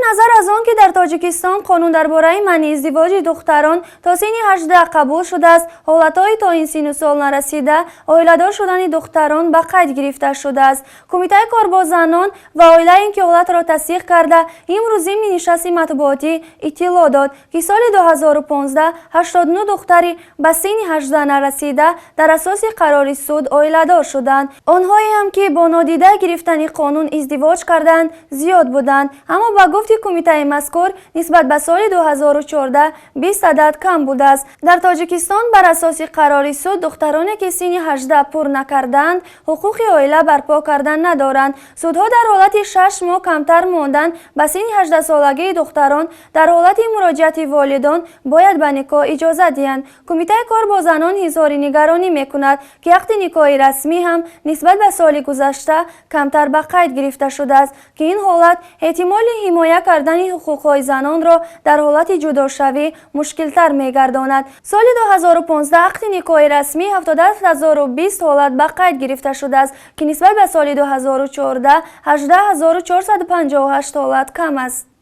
назар аз он ки дар Тоҷикистон қонун дар бораи манъи издивоҷи духтарон то синни 18 қабул шудааст, ҳолатҳои то ин синну сол нарасида оиладор шудани духтарон ба қайд гирифта шудааст. Кумитаи кор бо занон ва оила ин ки ҳолатро тасдиқ карда, имрӯз зимни нишасти матбуотӣ иттилоъ дод ки соли 2015 89 духтари ба синни 18 нарасида дар асоси қарори суд оиладор шуданд. онҳое ҳам ки бо нодида гирифтани қонун издивоҷ карданд зиёд буданд, аммо ба гуфти кумитаи мазкур нисбат ба соли 2014 20 адад кам будааст. дар Тоҷикистон бар асоси қарори суд духтароне ки синни 18 пур накарданд ҳуқуқи оила барпо кардан надоранд. судҳо дар ҳолати 6 моҳ камтар мондан ба синни 18 солагии духтарон дар ҳолати муроҷиати волидон бояд ба никоҳ иҷозат диҳанд. кумитаи кор бо занон изҳори нигаронӣ мекунад ки ақди никоҳи расмӣ ҳам нисбат ба соли гузашта камтар ба қайд гирифта шудааст ки ин ҳолат эҳтимоли ҳимоя кардани ҳуқуқҳои занонро дар ҳолати ҷудошавӣ мушкилтар мегардонад. соли 2015 ақди никоҳи расмӣ 77020 ҳолат ба қайд гирифта шудааст ки нисбат ба соли 2014 18458 ҳолат кам аст.